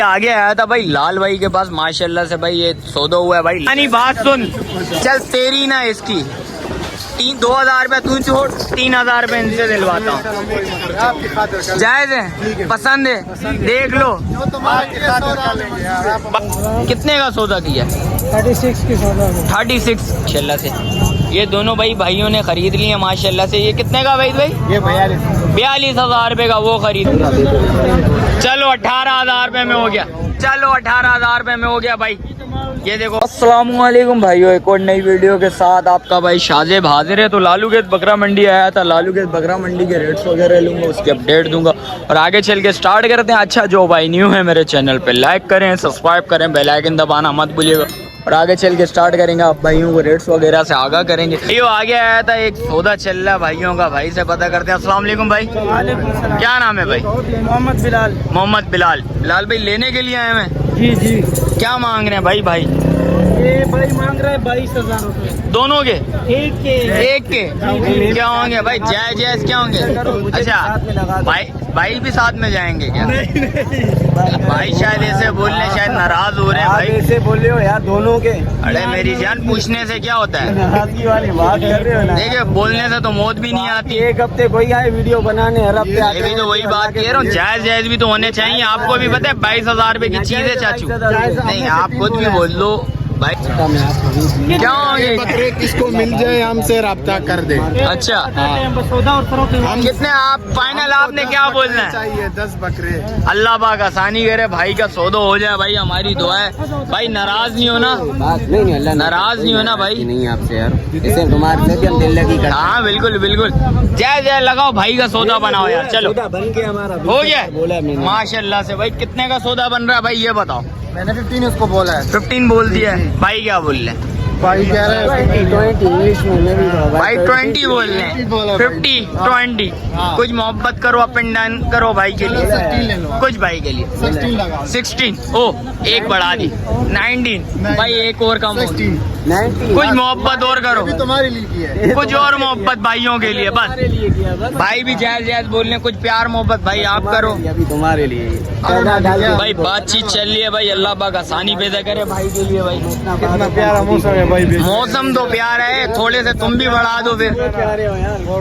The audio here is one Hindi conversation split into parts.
आगे आया था भाई लाल भाई के पास, माशाल्लाह से भाई ये सौदा हुआ है भाई। यानी बात सुन, चल तेरी ना इसकी 2,000 रुपया तू छोड़, 3,000 रुपये इनसे दिलवाता हूँ। जायज है, पसंद है, देख लो। कितने का सौदा किया? 36 की सौदा। 36 माशाल्लाह से ये दोनों भाइयों ने खरीद लिए माशाल्लाह से। ये कितने का भाई? ये 42,000 रुपये का वो खरीद। चलो 18,000 रुपये में हो गया। चलो 18,000 रुपये में हो गया भाई। ये देखो, अस्सलाम वालेकुम भाइयों, एक और नई वीडियो के साथ आपका भाई शाजेब हाजिर है। तो लालू गेट बकरा मंडी आया था, लालू गेट बकरा मंडी के रेट्स वगैरह लूँगा, उसकी अपडेट दूंगा और आगे चल के स्टार्ट करते हैं। अच्छा, जो भाई न्यू है मेरे चैनल पे लाइक करें, सब्सक्राइब करें, बेल आइकन दबाना मत भूलिएगा और आगे चल के स्टार्ट करेंगे। आप भाइयों को रेट्स वगैरह से आगाह करेंगे। ये आगे आया था, एक सौदा चल रहा है भाइयों का, भाई से पता करते हैं। अस्सलाम वालेकुम भाई, क्या नाम है भाई? मोहम्मद बिलाल। मोहम्मद बिलाल। बिलाल भाई लेने के लिए आए हैं? जी जी। क्या मांग रहे हैं भाई? ये भाई मांग रहा है 22,000 रुपये दोनों के? एक के जी। क्या होंगे भाई? जायज क्या होंगे? अच्छा भाई भी साथ में जाएंगे क्या? भाई शायद ऐसे बोलने शायद नाराज हो रहे हैं भाई। ऐसे बोल रहे हो यार दोनों के? अरे मेरी जान, पूछने से क्या होता है? नाराजगी वाली बात कर रहे हो ना? देखिए, बोलने से तो मौत भी नहीं आती। एक हफ्ते कोई आए वीडियो बनाने, हर हफ्ते ये भी तो वही बात कह रहा हूँ, जायज भी तो होने चाहिए। आपको भी पता है 22,000 रुपए की चीज है चाचू। नहीं, आप खुद भी बोल लो भाई। क्या होंगे? बकरे किसको मिल जाए हमसे राब्ता कर दे। अच्छा, हम कितने आप फाइनल? आपने क्या बोलना है? चाहिए 10 बकरे। अल्लाह पाक आसानी करे, भाई का सौदा हो जाए भाई, हमारी दुआ है भाई। नाराज नहीं होना, नहीं अल्लाह नाराज नहीं होना भाई। नहीं आपसे यार, इसे तुम्हारे से भी हम दिल लगी कर। हाँ बिल्कुल बिल्कुल, जय लगाओ भाई का सौदा बनाओ यार। चलो बन के हमारा हो गया बोला मैंने। माशाल्लाह से भाई। कितने का सौदा बन रहा है भाई ये बताओ? मैंने 15 उसको बोला है। 15 बोल दिया है भाई। क्या बोल रहे हैं भाई? कह रहे हैं 20 इंग्लिश में मैं भी भाई? 20 बोल रहे हैं। 50 20 कुछ मोहब्बत करो, अप एंड डाउन करो भाई के लिए, 16 ले लो। कुछ भाई के लिए 16 लगा। 16 ओ एक बढ़ा दी 19 भाई, एक और कम हो। 16 कुछ मोहब्बत और करो, अभी तुम्हारे लिए की है। कुछ और मोहब्बत भाइयों के लिए बस। भाई भी जायज बोल रहे हैं, कुछ प्यार मोहब्बत भाई आप करो। अभी तुम्हारे लिए भाई बातचीत चल रही है भाई, अल्लाह पाक आसानी पैदा करे भाई के लिए भाई। कितना प्यारा मौसम है भाई। मौसम तो प्यारा है, थोड़े से तुम भी बढ़ा दो फिर।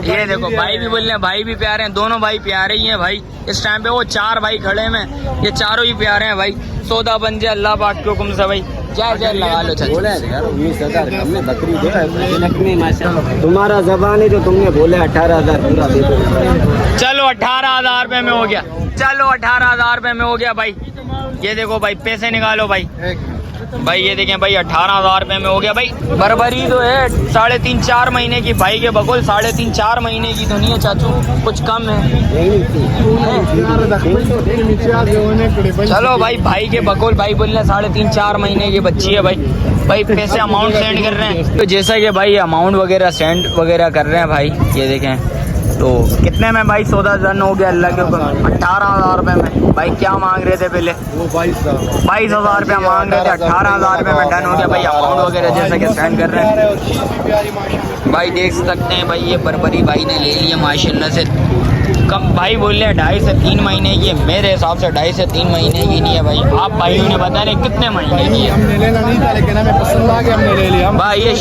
ये देखो भाई भी बोल रहे हैं, भाई भी प्यारे हैं, दोनों भाई प्यारे ही हैं भाई। इस टाइम पे वो 4 भाई खड़े हैं, ये चारों ही प्यारे हैं भाई। सौदा बन जाए अल्लाह पाक के हुक्म से भाई। जय लगा लो चाचा। बोला है यार 19,000 हमने बकरी दो है माशाल्लाह। तुम्हारा जबान है जो तुमने बोले 18,000 पूरा दे दो। चलो 18,000 रुपये में हो गया। चलो 18,000 रुपये में हो गया भाई। ये देखो भाई, पैसे निकालो भाई। भाई ये देखें भाई, 18,000 रुपये में हो गया भाई। बर्बरी तो है 3.5-4 महीने की भाई के बकुल, 3.5-4 महीने की तो नहीं है चाचू, कुछ कम है। चलो भाई के बकुल भाई बोल रहे 3.5-4 महीने की बच्ची है भाई। भाई पैसे अमाउंट सेंड कर रहे हैं, तो जैसा कि भाई अमाउंट वगैरह सेंड वगैरह कर रहे हैं भाई। ये देखें तो कितने में भाई सौदा डन हो गया अल्लाह के ऊपर? 18,000 रुपये में। भाई क्या मांग रहे थे पहले? 22,000 रुपया मांग रहे थे, 18,000 रुपये में डन हो गया भाई। अमाउंट वगैरह जैसा कि सेंड कर रहे हैं भाई, देख सकते हैं भाई। ये बर्बरी भाई ने ले लिया माशाल्लाह से। कम भाई बोल रहे हैं 2.5 से 3 महीने की है, मेरे हिसाब से 2.5 से 3 महीने की नहीं है भाई। आप भाइयों ने बता रहे कितने महीने की है? हमने लेना नहीं था लेकिन हमें पसंद आ गया, हमने ले लिया। भाई ये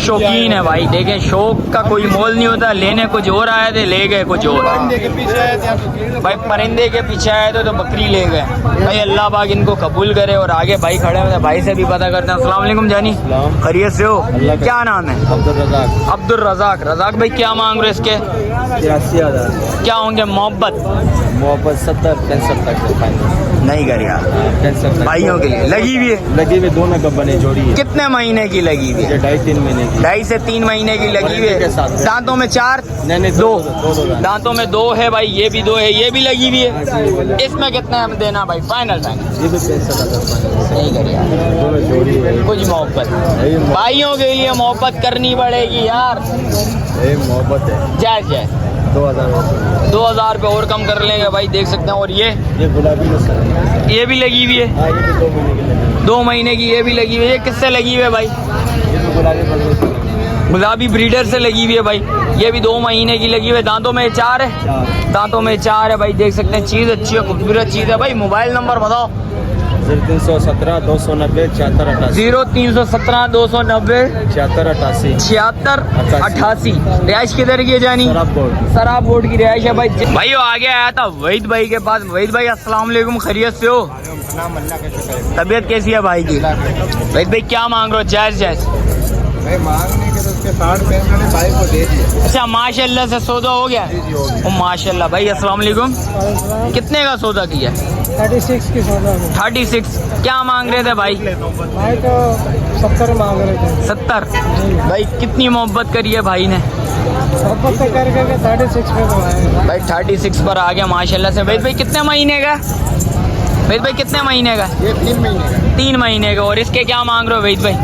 शौकीन है भाई, देखें शौक का कोई मोल नहीं होता। लेने कुछ और आए थे, ले गए कुछ और। परिंदे के पीछे आए थे भाई, परिंदे के पीछे आए थे तो बकरी ले गए भाई। अल्लाह पाक इनको कबूल करे। और आगे भाई खड़े हुए भाई से भी पता करते हैं। अस्सलाम वालेकुम जानी, खैरियत से हो? क्या नाम है? अब्दुल रज़ाक। रज़ाक भाई क्या मांग रहे इसके? 83,000। क्या होंगे मोहब्बत? 70-65 तक नहीं कर यार, भाइयों के लिए लगी हुई है। लगी हुई दोनों का बने जोड़ी है। कितने महीने की लगी हुई है? 2.5-3 महीने की। 2.5 से 3 महीने की लगी हुई है। दांतों में 4? नहीं 2 दांतों में 2 है भाई। ये भी 2 है, ये भी लगी हुई है। इसमें कितना हम देना भाई? फाइनल ये भी 65,000। नहीं कर यार, दोनों जोड़ी है। कुछ मोहब्बत भाइयों के लिए मोहब्बत करनी पड़ेगी यार। मोहब्बत है। जय 2,000 रुपये और कम कर लेंगे भाई, देख सकते हैं। और ये गुलाबी नस्ल ये भी लगी हुई है। ये भी 2 महीने की लगी। 2 महीने की ये भी लगी हुई है। ये किससे लगी हुई है भाई? ये तो गुलाबी गुलाबी ब्रीडर से लगी हुई है भाई। ये भी 2 महीने की लगी हुई है। दांतों में 4 है, दांतों में 4 है भाई। देख सकते हैं, चीज़ अच्छी है, खूबसूरत चीज़ है भाई। मोबाइल नंबर बताओ। 0317 290 76 0317 290 76 76 88। रिहाइश किधर की है जानी? सराब बोर्ड की रिहाइश है भाई। भाई वो आगे आया था वहीद भाई के पास। वहीद भाई अस्सलाम वालेकुम, खैरियत से हो? तबीयत कैसी है भाई की? वहीद भाई क्या मांग रहे हो? जायज जायज भाई मांगने के तो उसके 60 रुपए मैंने भाई को दे दिए। अच्छा, माशाल्लाह से सौदा हो गया। ओ माशाल्लाह भाई, अस्सलाम वालेकुम। कितने का सौदा किया? 36 की सौदा में। 36 क्या मांग रहे थे भाई? भाई तो 70 मांग रहे थे। 70 भाई। कितनी मोहब्बत करी है भाई ने? मोहब्बत तो कर करके 36 पे बनाए भाई 36 पर आ गया माशाल्लाह से। वहीद भाई कितने महीने का? वहीद भाई कितने महीने का? ये 3 महीने का। 3 महीने का। और इसके क्या मांग रहे हो वहीद भाई?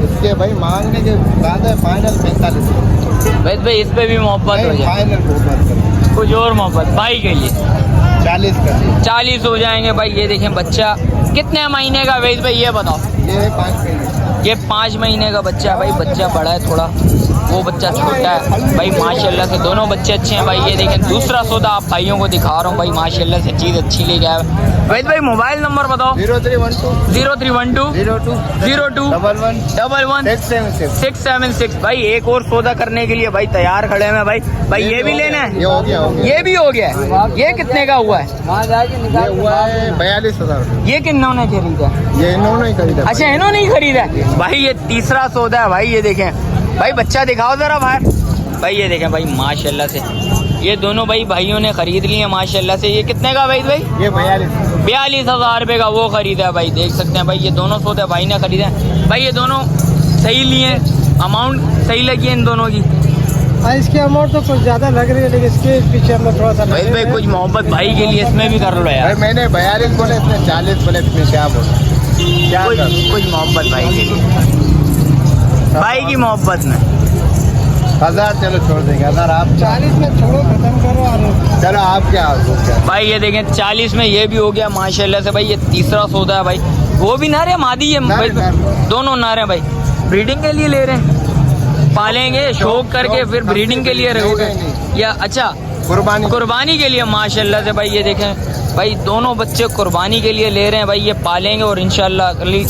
इसके भाई मांगने के बाद है फाइनल 45। वहीद भाई इस पे भी मोहब्बत हो जाए, फाइनल को बात करें कुछ और मोहब्बत भाई के लिए 40 का दिए। 40 हो जाएंगे भाई। ये देखें बच्चा कितने महीने का वहीद भाई ये बताओ? ये 5 महीने। ये 5 महीने का बच्चा है भाई। बच्चा बड़ा है थोड़ा, वो बच्चा छोटा है भाई। माशाल्लाह से दोनों बच्चे अच्छे हैं भाई। ये देखें दूसरा सौदा आप भाइयों को दिखा रहा हूँ भाई। माशाल्लाह से चीज़ अच्छी ले गया है। वहीद भाई मोबाइल नंबर बताओ। 0312 0312 02 02 11 11 676। 676 भाई। एक और सौदा करने के लिए भाई तैयार खड़े हैं भाई। भाई ये भी लेना है? ये हो गया, हो गया। ये भी हो गया है। ये कितने का हुआ है? ये हुआ है 42,000। ये किन्होंने खरीदा? ये इन्होंने ही खरीदा। अच्छा, इन्होंने ही खरीदा है भाई। ये तीसरा सौदा है भाई। ये देखें भाई, बच्चा दिखाओ जरा बाहर भाई। ये देखें भाई माशाल्लाह से ये दोनों भाई भाइयों ने खरीद लिए माशाल्लाह से। ये कितने का भाई? ये 42। 42,000 रुपये का वो खरीदा है भाई। देख सकते हैं भाई, ये दोनों सौदे भाई ने खरीदे हैं भाई। ये दोनों सही लिए, अमाउंट सही लगी है इन दोनों की। हाँ, इसकी अमाउंट तो कुछ ज़्यादा लग रही है, लेकिन इसके पीछे हम थोड़ा सा भाई भाई कुछ मोहब्बत भाई के लिए इसमें भी कर लो भाई यार। मैंने 42 बोले, इसने 40 बोले, इसमें क्या बोला? क्या कुछ कर? कुछ मोहब्बत भाई के लिए, भाई की मोहब्बत में। 1000 चलो छोड़ देंगे। 1000 आप 40 में छोड़ो, खत्म करो। और चलो आप क्या सोचते हैं? भाई ये देखें 40 में ये भी हो गया माशाल्लाह से भाई। ये तीसरा सौदा है भाई। वो भी नारे मादी है भाई, नारे। दोनों नारे भाई। ब्रीडिंग के लिए ले रहे हैं, पालेंगे शौक करके फिर ब्रीडिंग के लिए रहोगे या? अच्छा, कुर्बानी के लिए माशाल्लाह से भाई। ये देखें भाई, दोनों बच्चे कुर्बानी के लिए ले रहे हैं भाई। ये पालेंगे और इंशाल्लाह अगली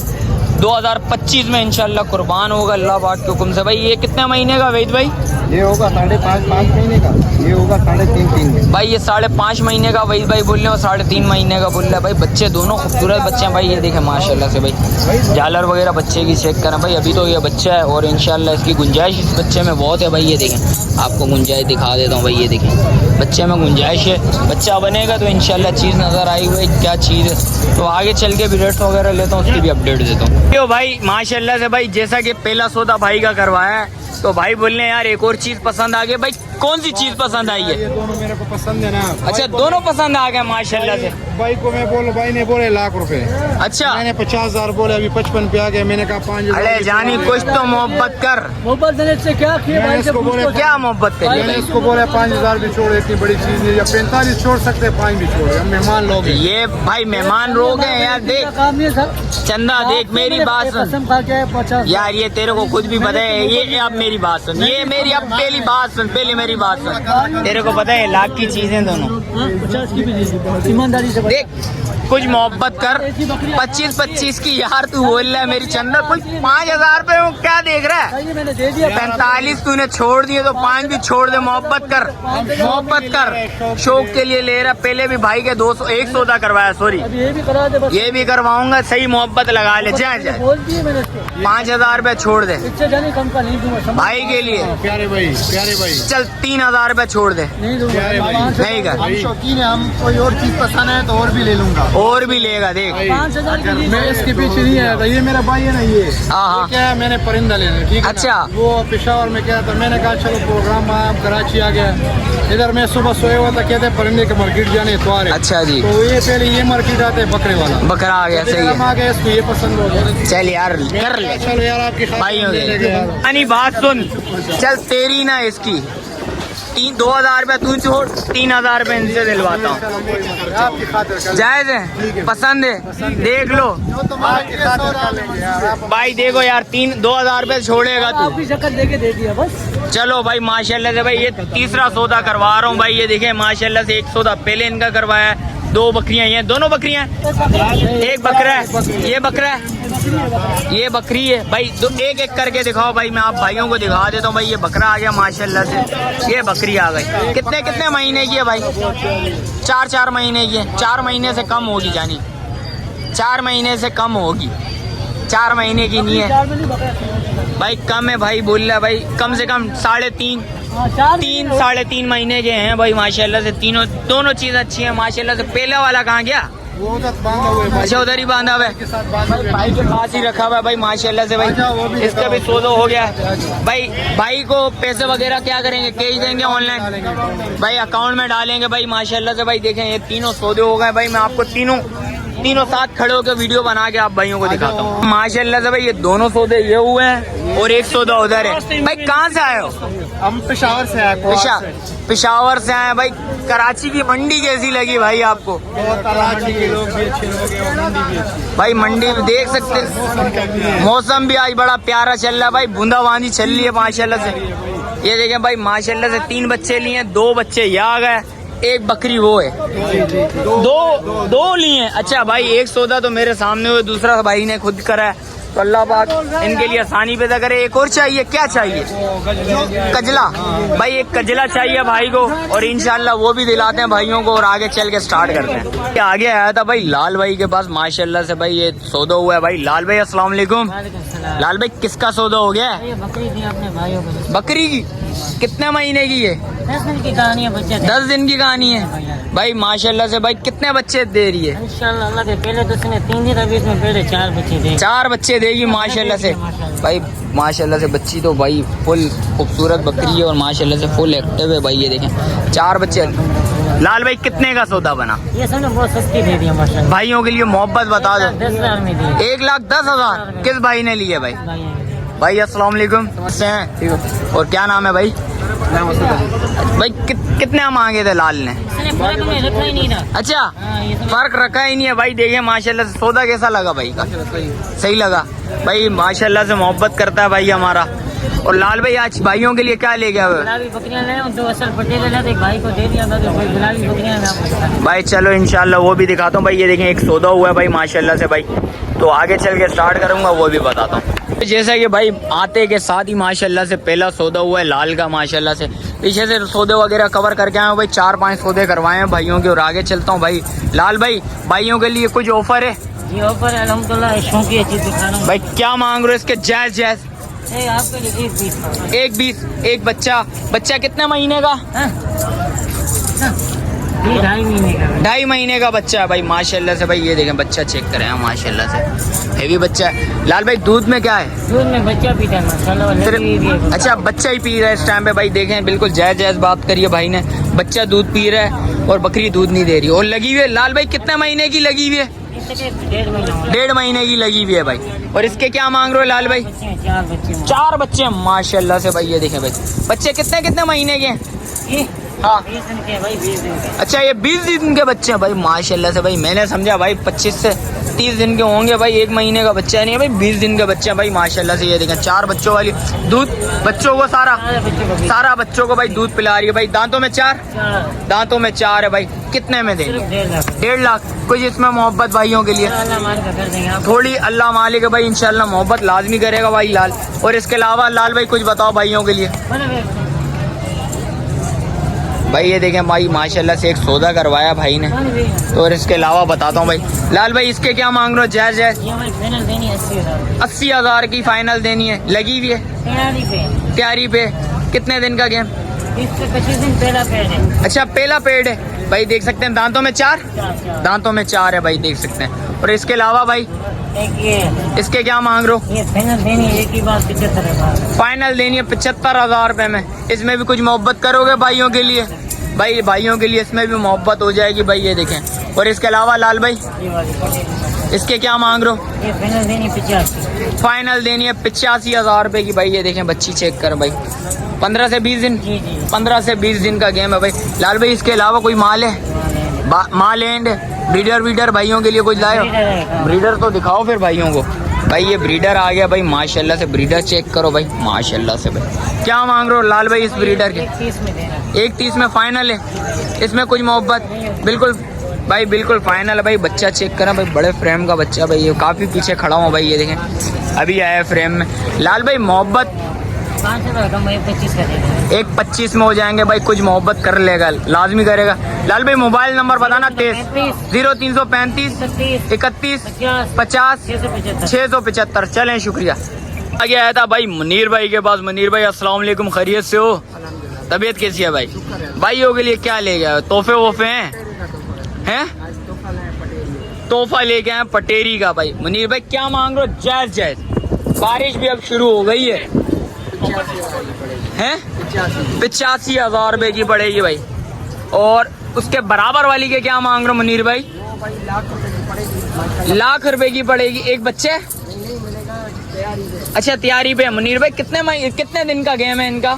2025 में इंशाल्लाह कुर्बान होगा अल्लाह पाक के हुक्म से भाई। ये कितने महीने का वहीद भाई? ये होगा 5.5 महीने का। ये होगा 3.5 भाई। ये 5.5 महीने का वहीद भाई बोल रहे हैं और 3.5 महीने का बोल रहा है भाई। बच्चे दोनों खूबसूरत बच्चे हैं भाई। ये देखें माशाल्लाह से भाई, झालर वगैरह बच्चे की चेक करें भाई। अभी तो ये बच्चा है और इंशाल्लाह इसकी गुंजाइश इस बच्चे में बहुत है भाई। ये देखें, आपको गुंजाइश दिखा देता हूँ भाई। ये देखें बच्चे में गुंजाइश है। बच्चा बनेगा तो इंशाल्लाह चीज़ नज़र आई हुई क्या चीज़ है। तो आगे चल के भी रेट वगैरह लेता हूँ, उसकी भी अपडेट देता हूँ। तो भाई माशाल्लाह से भाई, जैसा कि पहला सौदा भाई का करवाया है, तो भाई बोलने यार एक और चीज़ पसंद आ गई भाई। कौन सी चीज़ पसंद आई है? ये दोनों मेरे को पसंद है ना। अच्छा, दोनों पसंद आ गए माशाल्लाह से। भाई को मैं बोलो, भाई ने बोले लाख रुपए, अच्छा, मैंने 50,000 बोले, अभी 55 पे आ गया। मैंने कहा 5,000। अरे जानी कुछ तो मोहब्बत कर। मोहब्बत देने से क्या किया मैंने भाई से इसको बोले, क्या मोहब्बत करी मैंने भाई? इसको बोला 5,000 भी छोड़, इतनी बड़ी चीज नहीं। या 45 छोड़ सकते, 5 भी छोड़। हम मेहमान लोग हैं। ये भाई मेहमान लोग हैं यार। देख काम नहीं है सर। चंदा, देख मेरी बात सुन कसम खा के 50 यार। ये तेरे को खुद भी पता है। ये अब मेरी बात सुन, ये मेरी अब पहली बात सुन, पहले मेरी बात सुन। तेरे को पता है लाख की चीजें दोनों। 50 की भी दे दी ईमानदारी से। देख कुछ मोहब्बत कर। 25 की यार तू बोल रहा है मेरी चंदा। कुछ 5,000 रुपए में क्या देख रहा है? मैंने दे दिया। 45 तूने छोड़ दिए तो 5 भी छोड़ दे। मोहब्बत कर, मोहब्बत कर। शौक के लिए ले रहा। पहले भी भाई के 1 सौदा करवाया, सॉरी अब ये भी करा दे बस। ये भी करवाऊंगा। सही मोहब्बत लगा ले। जा जा, बोल दिए मैंने इसको। 5,000 रुपए छोड़ दे इससे जाने कम का नहीं दूंगा भाई के लिए। प्यारे भाई, प्यारे भाई, चल 3,000 रुपए छोड़ दे। नहीं दूंगा। प्यारे भाई। 5,000 नहीं कर, हम शौकीन है। हम कोई और चीज पसंद है तो और भी ले लूंगा। और भी लेगा। देख 5,000 की दी। मैं इसके पीछे नहीं आया था। ये मेरा भाई है ना। ये हाँ। क्या है, मैंने परिंदा लेना, ठीक है ना? अच्छा। वो पेशावर में क्या था, मैंने कहा चलो प्रोग्राम आया, कराची आ गया। इधर मैं सुबह सोया हुआ था, कहते परिंदे के मार्केट जाने इतवार है। अच्छा जी। तो ये पहले ये मार्केट आते बकरे वाला, बकरा आ गया, सही हम है। आ गए, इसको ये पसंद हो गया। चल यार कर ले चलो यार, आपकी भाइयों खातिर ले लेंगे यार। यानी बात सुन। चल तेरी ना इसकी 2,000 रुपये तू छोड़, 3,000 रुपये इनसे दिलवाता हूँ। आपकी खातिर कर जायज है, पसंद है, देख लो आपकी खातिर कर लेंगे यार आप। भाई। देखो यार 2,000 रुपये छोड़ेगा तू। आपकी शक्ल देके दे दिया बस। चलो भाई माशाल्लाह से भाई ये तीसरा सौदा करवा रहा हूँ भाई। ये देखें माशाल्लाह से एक सौदा पहले इनका करवाया है। 2 बकरियां हैं, दोनों बकरियां हैं। एक बकरा है, ये बकरा है, ये बकरी है भाई। एक एक करके दिखाओ भाई, मैं आप भाइयों को दिखा देता हूँ भाई। ये बकरा आ गया माशाल्लाह से, ये बकरी आ गई। कितने कितने महीने की है भाई? 4 महीने की है। 4 महीने से कम होगी जानी, 4 महीने से कम होगी, 4 महीने की नहीं है भाई, कम है भाई। बोल रहा है भाई कम से कम 3.5 3.5 महीने के हैं भाई माशाल्लाह से। तीनों दोनों चीज अच्छी है माशाल्लाह से। पहला वाला कहाँ गया? वो उधर बांधा हुआ है भाई। अच्छा उधर ही बांधा हुआ के है साथ बांधा हुआ है। भाई के पास ही रखा हुआ है भाई माशाल्लाह से अच्छा, वो भाई। भी इसका भी सौदा हो गया है भाई। भाई को पैसे वगैरह क्या करेंगे? कैश देंगे ऑनलाइन भाई? अकाउंट में डालेंगे भाई माशाल्लाह से भाई। देखें ये तीनों सौदे हो गए भाई। मैं आपको तीनों साथ खड़े होकर वीडियो बना के आप भाइयों को दिखाता हूँ माशाल्लाह से भाई। ये दोनों सौदे ये हुए हैं और एक सौदा उधर है भाई। कहाँ से आए हो? हम पेशावर से आए। पेशावर से आए भाई। कराची की मंडी कैसी लगी भाई आपको? बहुत कराची के लोग भी अच्छे लोग हैं और मंडी भी अच्छी। भाई मंडी में देख सकते हैं, मौसम भी आज बड़ा प्यारा चल रहा है भाई। बूंदाबांदी चल रही है माशाल्लाह से। ये देखें भाई माशाल्लाह से 3 बच्चे लिए, 2 बच्चे यहाँ गए, एक बकरी वो है। दो लिए। अच्छा भाई एक सौदा तो मेरे सामने हुए, दूसरा भाई ने खुद करा है। तो अल्लाह पाक इनके लिए आसानी पैदा करे। एक और चाहिए, क्या चाहिए? कजला भाई, एक कजला चाहिए भाई को और इंशाल्लाह वो भी दिलाते हैं भाइयों को और आगे चल के स्टार्ट करते हैं। आगे आया था भाई लाल भाई के पास माशाल्लाह से भाई। ये सौदा हुआ है भाई। लाल भाई अस्सलाम वालेकुम। लाल भाई किसका सौदा हो गया है? बकरी दी अपने भाइयों को। बकरी की कितने महीने की है? 10 दिन की कहानी है बच्चे। 10 दिन की कहानी है भाई माशाल्लाह से भाई। कितने बच्चे दे रही है? इंशाल्लाह अल्लाह के पहले तो इसने 3 दिन, अभी इसमें पहले 4 बच्चे दे। 4 बच्चे देगी माशाल्लाह से भाई। माशाल्लाह से बच्ची तो भाई फुल खूबसूरत बकरी है और माशाल्लाह से फुल एक्टिव है भाई। ये देखें 4 बच्चे। लाल भाई कितने का सौदा बना? ये सब बहुत सस्ती दे दिया माशाल्लाह। भाइयों के लिए मोहब्बत बता दो। 10,000 में दी। 1,10,000 किस भाई ने लिए भाई? भाई अस्सलाम वालेकुम से हैं। और क्या नाम है भाई? भाई कितने मांगे थे लाल ने? रखा ही नहीं था। अच्छा फर्क रखा ही नहीं है भाई। देखे माशाल्लाह से सौदा कैसा लगा भाई का? सही लगा भाई माशाल्लाह से। मोहब्बत करता है भाई हमारा। और लाल भाई आज भाइयों के लिए क्या ले गया? गुलाबी बकरियां ले, 2 असल पटेल ले, एक भाई को दे दिया था। तो गुलाबी बकरियां मैं आपको दिखा दूं। भाई चलो इंशाल्लाह वो भी दिखाता हूँ भाई। ये देखें एक सौदा हुआ है भाई माशाल्लाह से भाई। तो आगे चल के स्टार्ट करूंगा वो भी बताता हूँ। जैसा कि भाई आते के साथ ही माशाल्लाह से पहला सौदा हुआ है लाल का माशाल्लाह से। पीछे से सौदे वगैरह कवर करके आए हैं भाई। 4-5 सौदे करवाए हैं भाइयों के और आगे चलता हूँ भाई। लाल भाई भाइयों के लिए कुछ ऑफर है? ये ऑफर अल्हम्दुलिल्लाह शौकी चीज दिखा रहा हूँ भाई। क्या मांग रहे हो इसके? जायज जायज। आपके लिए 1,20। 1,20। एक बच्चा कितने महीने का? 2.5 महीने का। 2.5 महीने का बच्चा है भाई माशाल्लाह से भाई। ये देखें बच्चा चेक करें माशाल्लाह से हेवी बच्चा है। लाल भाई दूध में क्या है? दूध में बच्चा पीता है माशाल्लाह। अच्छा बच्चा ही पी रहा है इस टाइम पे भाई। देखें बिल्कुल जायज जायज बात करिए भाई ने। बच्चा दूध पी रहा है और बकरी दूध नहीं दे रही और लगी हुई है। लाल भाई कितने महीने की लगी हुई है? 1.5 महीने की लगी हुई है भाई। और इसके क्या मांग रहे हो लाल भाई? 4 बच्चे माशाल्लाह से भाई। ये देखें भाई बच्चे कितने कितने महीने के हैं? हाँ 20 दिन के भाई, 20 दिन के। अच्छा ये 20 दिन के बच्चे हैं भाई माशाल्लाह से भाई। मैंने समझा भाई 25 से 30 दिन के होंगे भाई। 1 महीने का बच्चा नहीं है भाई, 20 दिन के बच्चे हैं भाई माशाल्लाह से। ये देखें 4 बच्चों वाली दूध बच्चों को सारा बच्चों को भाई दूध पिला रही है भाई। दांतों में 4 है भाई। कितने में देंगे? 1.5 लाख। कुछ इसमें मोहब्बत भाइयों के लिए थोड़ी अल्लाह मालिक है भाई। इंशाल्लाह मोहब्बत लाजमी करेगा भाई लाल। और इसके अलावा लाल भाई कुछ बताओ भाइयों के लिए। भाई ये देखें भाई माशाल्लाह से एक सौदा करवाया भाई ने। तो और इसके अलावा बताता हूँ भाई। लाल भाई इसके क्या मांग रहे हो? जायज जायज। 80,000 की फाइनल देनी है। लगी हुई है तैयारी पे। कितने दिन का गेम? 20 से 25 दिन पहला पेड़ है। अच्छा पहला पेड़ है भाई। देख सकते हैं दांतों में 4 है भाई देख सकते हैं। और इसके अलावा भाई एक ये इसके क्या मांग रहे हो? ये फाइनल देनी है, एक ही बात 75,000 फाइनल देनी है 75,000 रुपए में। इसमें भी कुछ मोहब्बत करोगे भाइयों के लिए? भाई भाइयों के लिए इसमें भी मोहब्बत हो जाएगी भाई। ये देखें। और इसके अलावा लाल भाई ये वाली इसके क्या मांग रहे हो? ये फाइनल देनी है 85। फाइनल देनी है 85,000 रुपए की भाई। ये देखें बच्ची चेक कर भाई। 15 से 20 दिन, जी जी 15 से 20 दिन का गेम है भाई। लाल भाई इसके अलावा कोई माल है, माल एंड ब्रीडर भाइयों के लिए कुछ लाए? ब्रीडर तो दिखाओ फिर भाइयों को। भाई ये ब्रीडर आ गया भाई, माशाल्लाह से। ब्रीडर चेक करो भाई, माशाल्लाह से भाई। क्या मांग रहे हो लाल भाई इस ब्रीडर के? 30 में देना। 1:30 में फाइनल है, इसमें कुछ मोहब्बत? बिल्कुल भाई, बिल्कुल फाइनल है भाई। बच्चा चेक करें भाई, बड़े फ्रेम का बच्चा भाई, ये काफ़ी पीछे खड़ा हूँ भाई, ये देखें अभी आया फ्रेम में। लाल भाई मोहब्बत 5 रुपये कम, 25 का देना। 1:25 में हो जाएंगे भाई, कुछ मोहब्बत कर लेगा, लाजमी करेगा। लाल भाई मोबाइल नंबर बताना। 0335 31 50 675। चलें, शुक्रिया। आगे आया था भाई मुनीर भाई के पास। मुनीर भाई अस्सलाम वालेकुम, खैरियत से हो? तबीयत कैसी है भाई? भाइयों के लिए क्या ले गया? तोहफे वोफे हैं? तोहफा लेके आए पटेरी का भाई। मुनीर भाई क्या मांग रहे हो? जायज जायज, बारिश भी अब शुरू हो गई है। 85,000 रुपए की पड़ेगी भाई। और उसके बराबर वाली के क्या मांग रहे हो मुनीर भाई? लाख रुपए की पड़ेगी। एक बच्चे? अच्छा, तैयारी पे है मुनीर भाई। कितने दिन का गेम है इनका?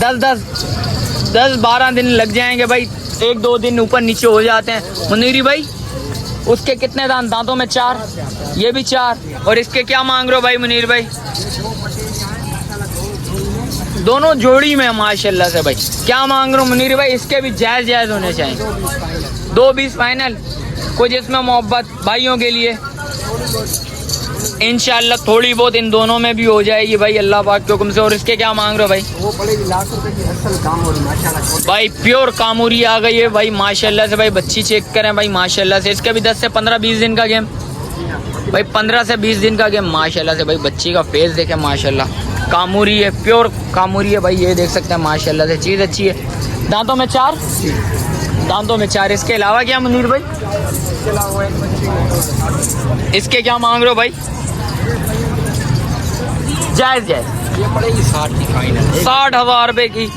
10-12 दिन लग जाएंगे भाई, 1-2 दिन ऊपर नीचे हो जाते हैं। मुनीरी भाई उसके कितने दांतों में? 4, ये भी 4। और इसके क्या मांग रहे हो भाई मुनीर भाई? दोनों जोड़ी में माशाल्लाह से भाई। क्या मांग रहे हो मुनीर भाई? इसके भी जायज होने चाहिए। 2:20 फाइनल। कुछ इसमें मोहब्बत भाइयों के लिए इंशाल्लाह थोड़ी बहुत इन दोनों में भी हो जाएगी भाई, अल्लाह पाक के हुक्म से। और इसके क्या मांग रहे हो भाई? वो पड़ेगी लाख रुपए की असल कामोरी माशाल्लाह भाई, प्योर कामूरी आ गई है भाई, माशाल्लाह से भाई। बच्ची चेक करें भाई, माशाल्लाह से। इसके भी 10 से 15-20 दिन का गेम भाई, 15 से 20 दिन का गेम माशाल्लाह से भाई। बच्ची का फेस देखें माशाल्लाह, कामूरी है, प्योर कामूरी है भाई, ये देख सकते हैं माशाल्लाह से। चीज़ अच्छी है। दांतों में 4, दांतों में 4। इसके अलावा क्या मुनीर भाई? इसके क्या मांग रहे हो भाई? जायज ये पड़ेगी 60 की फाइनल। 60,000 रुपए की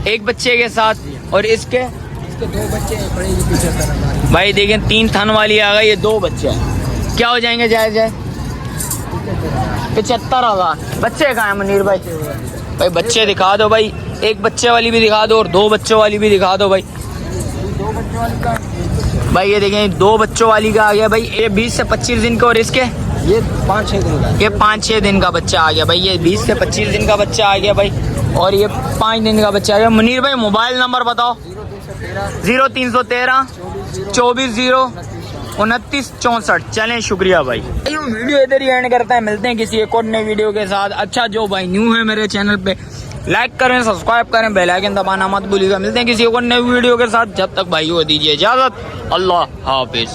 एक बच्चे के साथ। और इसके 2 बच्चे हैं, पड़ेगी 75,000 भाई देखें 3 थन वाली आ गई, ये 2 बच्चे हैं। क्या हो जाएंगे जायज? 75,000। बच्चे कहाँ हैं मुनीर भाई? भाई बच्चे दिखा दो भाई, एक बच्चे वाली भी दिखा दो और 2 बच्चों वाली भी दिखा दो भाई। 2 बच्चों वाली का भाई ये देखें 2 बच्चों वाली का आ गया भाई, ये 20 से 25 दिन का। और इसके ये 5-6 दिन का, ये 5-6 दिन का बच्चा आ गया भाई। ये 20 से 25 दिन का बच्चा आ गया भाई, और ये 5 दिन का बच्चा आ गया। मुनीर भाई मोबाइल नंबर बताओ। 0313 24 29 64। चलें, शुक्रिया भाई। वीडियो इधर ही एंड करते हैं, मिलते हैं किसी एक और नई वीडियो के साथ। अच्छा, जो भाई न्यू है मेरे चैनल पे, लाइक करें, सब्सक्राइब करें, बेल आइकन दबाना मत भूलिएगा। मिलते हैं किसी और नई वीडियो के साथ, जब तक भाई को दीजिए इजाजत। अल्लाह हाफिज।